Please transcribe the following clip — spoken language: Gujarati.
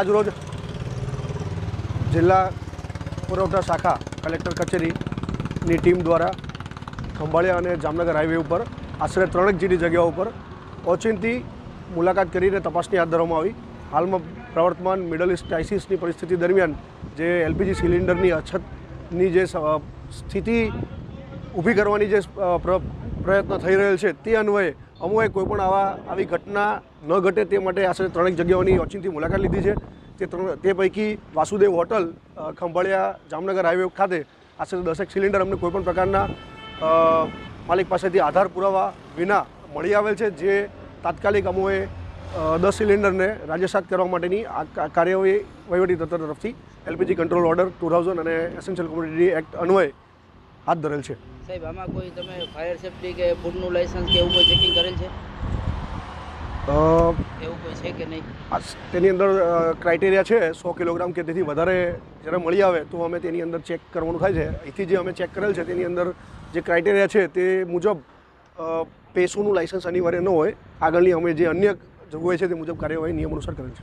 આજરોજ જિલ્લા પુરવઠા શાખા કલેક્ટર કચેરીની ટીમ દ્વારા ખંભાળિયા અને જામનગર હાઈવે ઉપર આશરે 3 જેટલી જગ્યાઓ ઉપર ઓચિંતી મુલાકાત કરીને તપાસણી હાથ ધરવામાં આવી। હાલમાં પ્રવર્તમાન મિડલ ઇસ્ટ ક્રાઇસિસની પરિસ્થિતિ દરમિયાન જે એલપીજી સિલિન્ડરની અછતની જે સ્થિતિ ઊભી કરવાની જે પ્રયત્ન થઈ રહેલ છે તે અન્વયે અમોએ કોઈપણ આવી ઘટના ન ઘટે તે માટે આશરે 3 જગ્યાઓની ઓચિંતી મુલાકાત લીધી છે। તે પૈકી વાસુદેવ હોટલ ખંભાળિયા જામનગર હાઈવે ખાતે આશરે 10 સિલિન્ડર અમને કોઈપણ પ્રકારના માલિક પાસેથી આધાર પુરાવા વિના મળી આવેલ છે, જે તાત્કાલિક અમોએ 10 સિલિન્ડરને રાજ્યસાત કરવા માટેની કાર્યવાહી વહીવટીતંત્ર તરફથી એલપીજી કંટ્રોલ ઓર્ડર 2000 અને એસેન્શિયલ કોમોડિટી એક્ટ અન્વયે હાથ ધરેલ છે। સાહેબ, આમાં કોઈ તમે ફાયર સેફ્ટી કે ફૂડનું લાયસન્સ કે એવું કોઈ ચેકિંગ કરેલ છે? એવું કોઈ છે કે નહીં? તેની અંદર ક્રાઇટેરિયા છે 100 કિલોગ્રામ કે તેથી વધારે જ્યારે મળી આવે તો અમે તેની અંદર ચેક કરવાનું થાય છે। અહીંથી જે અમે ચેક કરેલ છે તેની અંદર જે ક્રાઇટેરિયા છે તે મુજબ પેસોનું લાયસન્સ અનિવાર્ય ન હોય, આગળની અમે જે અન્ય જોગવાઈ છે તે મુજબ કાર્યવાહી નિયમ અનુસાર કરેલ છે।